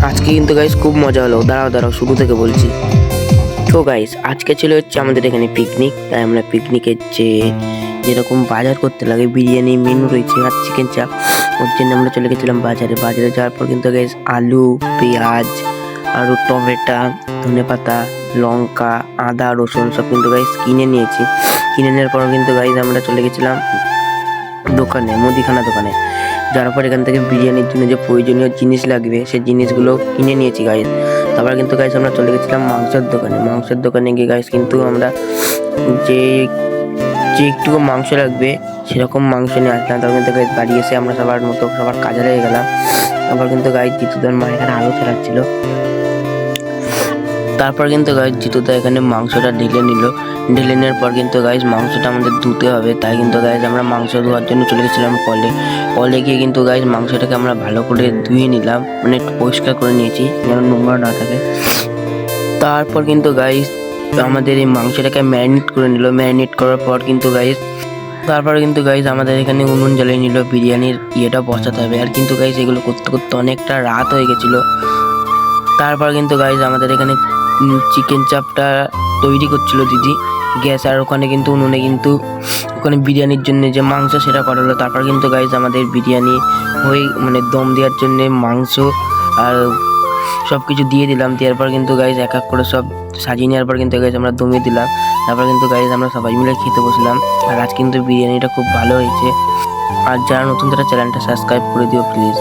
আজকে কিন্তু গাইস খুব মজা হলো। দাঁড়াও শুরু থেকে বলছি। তো গাইস আজকে ছিল হচ্ছে আমাদের এখানে পিকনিক। তাই আমরা পিকনিকের যেরকম বাজার করতে লাগে, বিরিয়ানি মেনু রয়েছে আর চিকেন চাপ, ওর জন্য আমরা চলে গেছিলাম বাজারে যাওয়ার পর কিন্তু গাইস আলু, পেঁয়াজ, আরও টমেটো, ধনেপাতা, লঙ্কা, আদা, রসুন সব কিন্তু গাইস কিনে নিয়েছি। কিনে নেওয়ার পর কিন্তু গাইস আমরা চলে গেছিলাম দোকানে, মুদিখানা দোকানে। যাওয়ার পর এখান থেকে বিরিয়ানির জন্য যে প্রয়োজনীয় জিনিস লাগবে সেই জিনিসগুলো কিনে নিয়েছি গাইস। তারপর কিন্তু গাইস আমরা চলে গেছিলাম মাংসের দোকানে গিয়ে গাইস কিন্তু আমরা যে যে একটু মাংস লাগবে সেরকম মাংস নিয়ে আসলাম। তারপর কিন্তু গাইস বাড়ি এসে আমরা সবার কাজে লেগে গেলাম। তারপর কিন্তু গাইস জিতুদার মা এখানে আলু ছাড়াচ্ছিল। তারপর কিন্তু গাইস জিতুদা এখানে মাংসটা ঢেলে নেওয়ার পর কিন্তু গাইস মাংসটা আমাদের ধুতে হবে। তাই কিন্তু গাইস আমরা মাংস ধোয়ার জন্য চলে গেছিলাম কলে গিয়ে কিন্তু গাইস মাংসটাকে আমরা ভালো করে ধুয়ে নিলাম, মানে একটু পরিষ্কার করে নিয়েছি যেন নোংরা না থাকে। তারপর কিন্তু গাইস আমাদের এই মাংসটাকে ম্যারিনেট করার পর কিন্তু গাইস আমাদের এখানে উনুন জ্বালিয়ে নিল, বিরিয়ানির ইয়েটা বসাতে হবে। আর কিন্তু গাইস এগুলো করতে করতে অনেকটা রাত হয়ে গেছিলো। তারপর কিন্তু গাইস আমাদের এখানে চিকেন চাপটা তৈরি করছিল দিদি গ্যাস, আর ওখানে কিন্তু উনুনে কিন্তু ওখানে বিরিয়ানির জন্য যে মাংস সেটা করা হলো। তারপর কিন্তু গাইস আমাদের বিরিয়ানি মানে দম দেওয়ার জন্য মাংস আর সব কিছু দিয়ে দিলাম। দেওয়ার পর কিন্তু গাইস এক এক করে সব সাজিয়ে নেওয়ার পর কিন্তু গাইস আমরা দমে দিলাম। তারপর কিন্তু গাইস আমরা সবাই মিলে খেতে বসলাম। আর আজ কিন্তু বিরিয়ানিটা খুব ভালো হয়েছে। আর যারা নতুন তারা চ্যানেলটা সাবস্ক্রাইব করে দিও প্লিজ।